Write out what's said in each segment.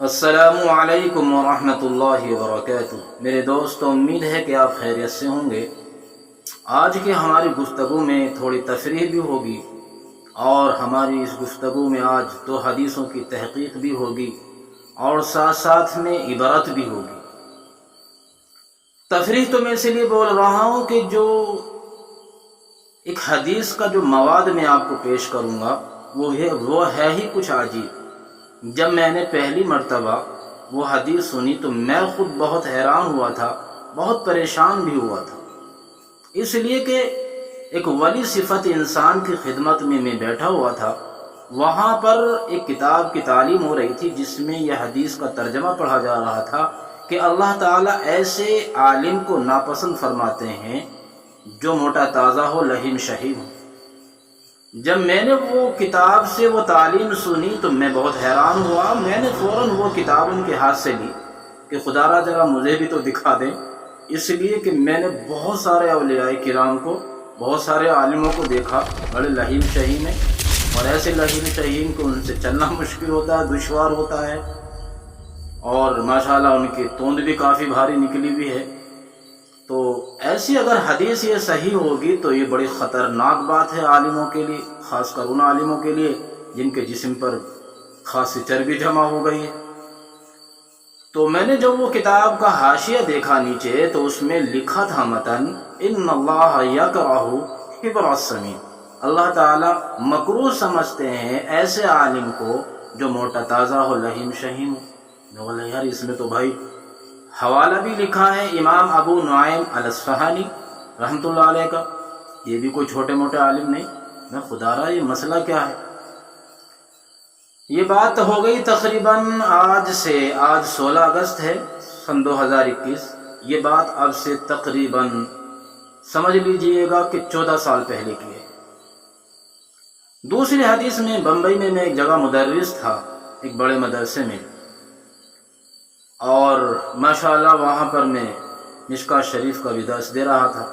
السلام علیکم ورحمۃ اللہ وبرکاتہ۔ میرے دوست، امید ہے کہ آپ خیریت سے ہوں گے۔ آج کی ہماری گفتگو میں تھوڑی تفریح بھی ہوگی اور ہماری اس گفتگو میں آج 2 حدیثوں کی تحقیق بھی ہوگی اور ساتھ ساتھ میں عبرت بھی ہوگی۔ تفریح تو میں اس لیے بول رہا ہوں کہ جو ایک حدیث کا جو مواد میں آپ کو پیش کروں گا وہ ہے ہی کچھ عجیب۔ جب میں نے پہلی مرتبہ وہ حدیث سنی تو میں خود بہت حیران ہوا تھا، بہت پریشان بھی ہوا تھا، اس لیے کہ ایک ولی صفت انسان کی خدمت میں بیٹھا ہوا تھا۔ وہاں پر ایک کتاب کی تعلیم ہو رہی تھی جس میں یہ حدیث کا ترجمہ پڑھا جا رہا تھا کہ اللہ تعالیٰ ایسے عالم کو ناپسند فرماتے ہیں جو موٹا تازہ ہو، لہیم شہیم ہو۔ جب میں نے وہ کتاب سے وہ تعلیم سنی تو میں بہت حیران ہوا۔ میں نے فوراً وہ کتاب ان کے ہاتھ سے لی کہ خدا را ذرا مجھے بھی تو دکھا دیں، اس لیے کہ میں نے بہت سارے اولیاء کرام کو، بہت سارے عالموں کو دیکھا، بڑے لہیم شہیم ہیں، اور ایسے لہیم شہیم کو ان سے چلنا مشکل ہوتا ہے، دشوار ہوتا ہے، اور ماشاءاللہ ان کی توند بھی کافی بھاری نکلی بھی ہے۔ تو ایسی اگر حدیث یہ صحیح ہوگی تو یہ بڑی خطرناک بات ہے عالموں کے لیے، خاص کر ان عالموں کے لیے جن کے جسم پر خاصی چربی جمع ہو گئی ہے۔ تو میں نے جب وہ کتاب کا حاشیہ دیکھا نیچے تو اس میں لکھا تھا متن، ان اللہ یکرہ حبر السمین، اللہ تعالیٰ مکروہ سمجھتے ہیں ایسے عالم کو جو موٹا تازہ ہو، لہیم شہیم ہو۔ میں بولا یار اس میں تو بھائی حوالہ بھی لکھا ہے امام ابو نعیم الاصفہانی رحمۃ اللہ علیہ کا، یہ بھی کوئی چھوٹے موٹے عالم نہیں۔ میں خدا را یہ مسئلہ کیا ہے؟ یہ بات ہو گئی تقریباً آج 16 اگست ہے سن 2021، یہ بات اب سے تقریباً سمجھ لیجئے گا کہ 14 سال پہلے کی ہے۔ دوسری حدیث میں بمبئی میں ایک جگہ مدرس تھا، ایک بڑے مدرسے میں، اور ماشاءاللہ وہاں پر میں مشکوٰۃ شریف کا بھی درس دے رہا تھا۔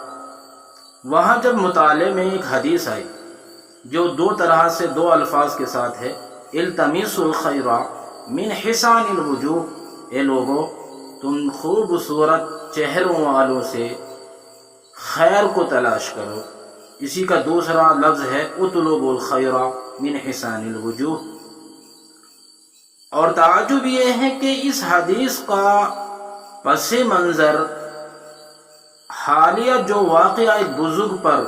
وہاں جب مطالعے میں ایک حدیث آئی جو 2 طرح سے 2 الفاظ کے ساتھ ہے، التمیس الخیر من حسان الوجوہ، اے لوگو تم خوبصورت چہروں والوں سے خیر کو تلاش کرو۔ اسی کا دوسرا لفظ ہے اطلبوا الخیر من حسان الوجوہ۔ اور تعجب یہ ہے کہ اس حدیث کا پس منظر حالیہ جو واقعہ ایک بزرگ پر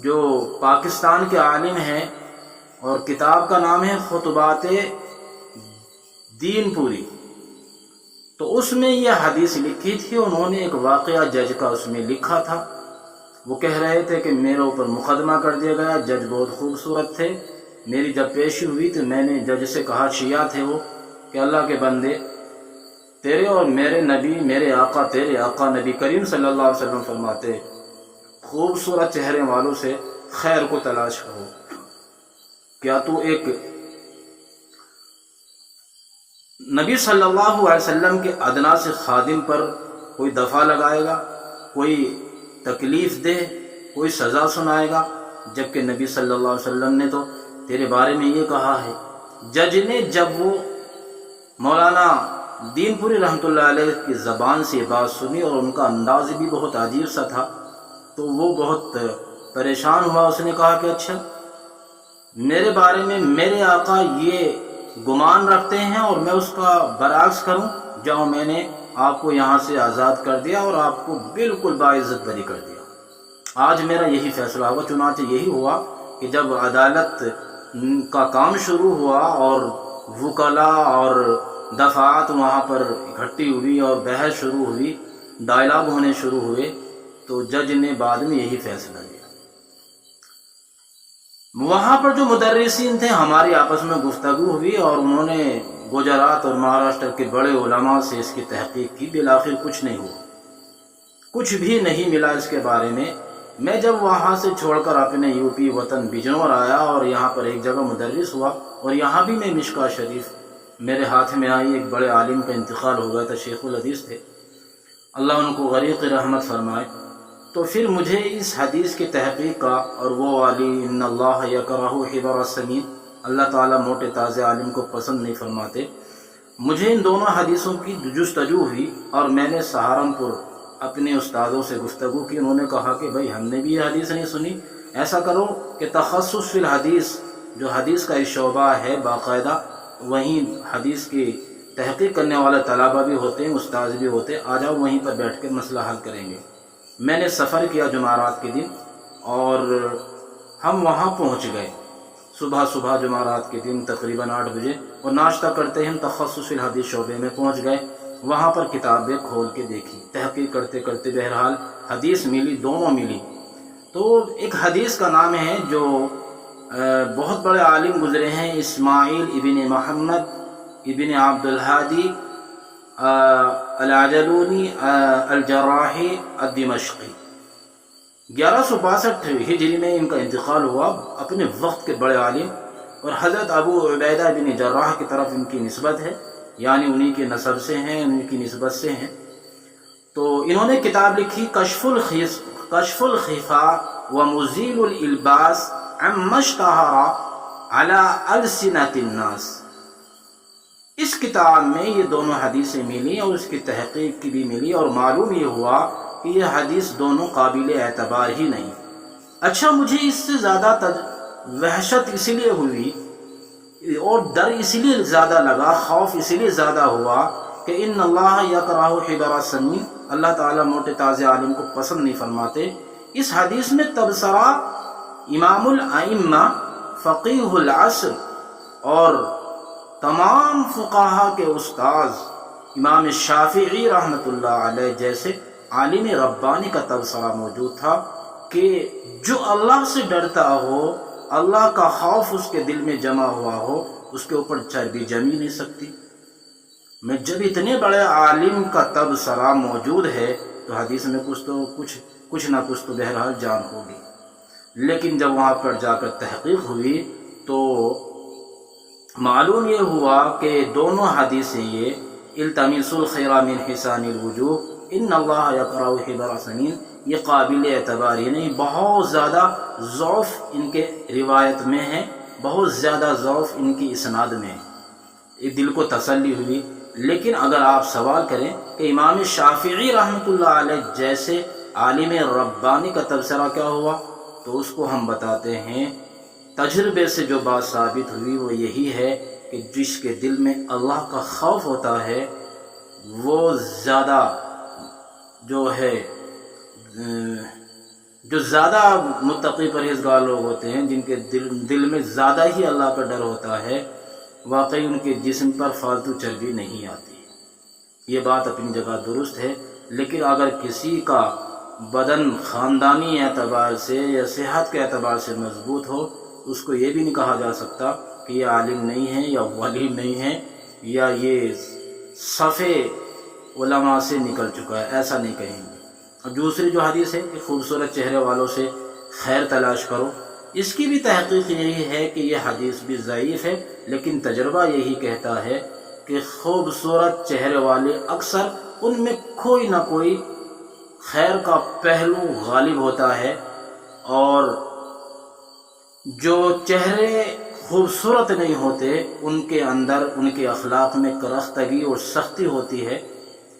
جو پاکستان کے عالم ہیں اور کتاب کا نام ہے خطبات دین پوری، تو اس میں یہ حدیث لکھی تھی۔ انہوں نے ایک واقعہ جج کا اس میں لکھا تھا۔ وہ کہہ رہے تھے کہ میرے اوپر مقدمہ کر دیا گیا، جج بہت خوبصورت تھے، میری جب پیشی ہوئی تو میں نے جج سے کہا، شیعہ تھے وہ، کہ اللہ کے بندے تیرے اور میرے نبی، میرے آقا، تیرے آقا نبی کریم صلی اللہ علیہ وسلم فرماتے خوبصورت چہرے والوں سے خیر کو تلاش کرو، کیا تو ایک نبی صلی اللہ علیہ وسلم کے ادنا سے خادم پر کوئی دفعہ لگائے گا، کوئی تکلیف دے، کوئی سزا سنائے گا؟ جبکہ نبی صلی اللہ علیہ وسلم نے تو تیرے بارے میں یہ کہا ہے۔ جج نے جب وہ مولانا دین پوری رحمۃ اللہ علیہ کی زبان سے یہ بات سنی اور ان کا انداز بھی بہت عجیب سا تھا، تو وہ بہت پریشان ہوا۔ اس نے کہا کہ اچھا میرے بارے میں میرے آقا یہ گمان رکھتے ہیں اور میں اس کا برعکس کروں؟ جاؤ، میں نے آپ کو یہاں سے آزاد کر دیا اور آپ کو بالکل باعزت بری کر دیا۔ آج میرا یہی فیصلہ ہوگا۔ چنانچہ یہی ہوا کہ جب عدالت کا کام شروع ہوا اور وکلاء اور دفعات وہاں پر اکٹھی ہوئی اور بحث شروع ہوئی، ڈائلاگ ہونے شروع ہوئے، تو جج نے بعد میں یہی فیصلہ لیا۔ وہاں پر جو مدرسین تھے ہماری آپس میں گفتگو ہوئی اور انہوں نے گجرات اور مہاراشٹر کے بڑے علماء سے اس کی تحقیق کی۔ بالآخر کچھ نہیں ہوا، کچھ بھی نہیں ملا اس کے بارے میں۔ میں جب وہاں سے چھوڑ کر اپنے یو پی وطن بجنور آیا اور یہاں پر ایک جگہ مدرس ہوا، اور یہاں بھی میں مشکوٰۃ شریف میرے ہاتھ میں آئی۔ ایک بڑے عالم کا انتقال ہو گیا تھا، شیخ الحدیث تھے، اللہ ان کو غریق رحمت فرمائے۔ تو پھر مجھے اس حدیث کی تحقیق کا، اور وہ والی ان اللہ یکرہ حبر السمین، اللہ تعالیٰ موٹے تازے عالم کو پسند نہیں فرماتے، مجھے ان دونوں حدیثوں کی جستجو ہوئی اور میں نے سہارنپور اپنے استادوں سے گفتگو کی. انہوں نے کہا کہ بھائی ہم نے بھی یہ حدیث نہیں سنی. ایسا کرو کہ تخصص فی الحدیث جو حدیث کا شعبہ ہے باقاعدہ وہیں حدیث کی تحقیق کرنے والے طلبہ بھی ہوتے ہیں, استاد بھی ہوتے ہیں, آ جاؤ وہیں پر بیٹھ کے مسئلہ حل کریں گے. میں نے سفر کیا جمعرات کے دن اور ہم وہاں پہنچ گئے صبح جمعرات کے دن تقریباً 8 بجے, اور ناشتہ کرتے ہم تخصص فی الحدیث شعبے میں پہنچ گئے. وہاں پر کتابیں کھول کے دیکھی, تحقیق کرتے کرتے بہرحال حدیث ملی, دونوں ملی. تو ایک حدیث کا نام ہے جو بہت بڑے عالم گزرے ہیں, اسماعیل ابن محمد ابن عبد الہادی العجلونی الجراحی الدمشقی. 1162 ہجری میں ان کا انتقال ہوا. اپنے وقت کے بڑے عالم, اور حضرت ابو عبیدہ بن جراح کی طرف ان کی نسبت ہے, یعنی انہی کے نسب سے ہیں, انہی کی نسبت سے ہیں. تو انہوں نے کتاب لکھی کشف الخفاء ومزیل الالباس عما اشتہر علی السنۃ الناس. اس کتاب میں یہ دونوں حدیثیں ملی اور اس کی تحقیق کی بھی ملی, اور معلوم یہ ہوا کہ یہ حدیث دونوں قابل اعتبار ہی نہیں. اچھا, مجھے اس سے زیادہ وحشت اسی لیے ہوئی اور ڈر اسی لیے زیادہ لگا, خوف اسی لیے زیادہ ہوا کہ ان اللہ یکرہ حبر السنین, اللہ تعالیٰ موٹے تازے عالم کو پسند نہیں فرماتے. اس حدیث میں تبصرہ امام الائمہ فقیہ العصر اور تمام فقہا کے استاذ امام شافعی رحمۃ اللہ علیہ جیسے عالم ربانی کا تبصرہ موجود تھا کہ جو اللہ سے ڈرتا ہو, اللہ کا خوف اس کے دل میں جمع ہوا ہو, اس کے اوپر چربی جمی نہیں سکتی. میں جب اتنے بڑے عالم کا تبصرہ موجود ہے تو حدیث میں کچھ نہ کچھ تو بہرحال جان ہوگی. لیکن جب وہاں پر جا کر تحقیق ہوئی تو معلوم یہ ہوا کہ دونوں حدیثیں یہ التمیسوا الخیر من حسان الوجوہ ان اللہ یکرہ حبر السنین یہ قابل اعتبار ہی نہیں. بہت زیادہ ضعف ان کے روایت میں ہے, بہت زیادہ ضعف ان کی اسناد میں ہے. یہ دل کو تسلی ہوئی. لیکن اگر آپ سوال کریں کہ امام شافعی رحمۃ اللہ علیہ جیسے عالم ربانی کا تبصرہ کیا ہوا, تو اس کو ہم بتاتے ہیں تجربے سے جو بات ثابت ہوئی وہ یہی ہے کہ جس کے دل میں اللہ کا خوف ہوتا ہے وہ زیادہ جو زیادہ متقی پرہیزگار لوگ ہوتے ہیں, جن کے دل میں زیادہ ہی اللہ کا ڈر ہوتا ہے, واقعی ان کے جسم پر فالتو چربی نہیں آتی. یہ بات اپنی جگہ درست ہے. لیکن اگر کسی کا بدن خاندانی اعتبار سے یا صحت کے اعتبار سے مضبوط ہو, اس کو یہ بھی نہیں کہا جا سکتا کہ یہ عالم نہیں ہے یا ولی نہیں ہے یا یہ صف علماء سے نکل چکا ہے, ایسا نہیں کہیں گے. اور دوسری جو حدیث ہے کہ خوبصورت چہرے والوں سے خیر تلاش کرو, اس کی بھی تحقیق یہی ہے کہ یہ حدیث بھی ضعیف ہے, لیکن تجربہ یہی کہتا ہے کہ خوبصورت چہرے والے اکثر ان میں کوئی نہ کوئی خیر کا پہلو غالب ہوتا ہے, اور جو چہرے خوبصورت نہیں ہوتے ان کے اندر ان کے اخلاق میں کرختگی اور سختی ہوتی ہے.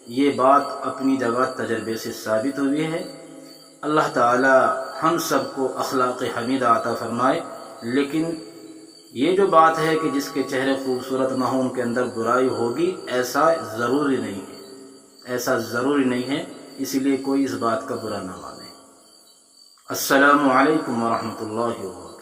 یہ بات اپنی جگہ تجربے سے ثابت ہوئی ہے. اللہ تعالی ہم سب کو اخلاق حمیدہ عطا فرمائے. لیکن یہ جو بات ہے کہ جس کے چہرے خوبصورت نہ ہوں ان کے اندر برائی ہوگی, ایسا ضروری نہیں ہے, ایسا ضروری نہیں ہے. اسی لیے کوئی اس بات کا برا نہ مانے. السلام علیکم ورحمۃ اللہ وبرکاتہ.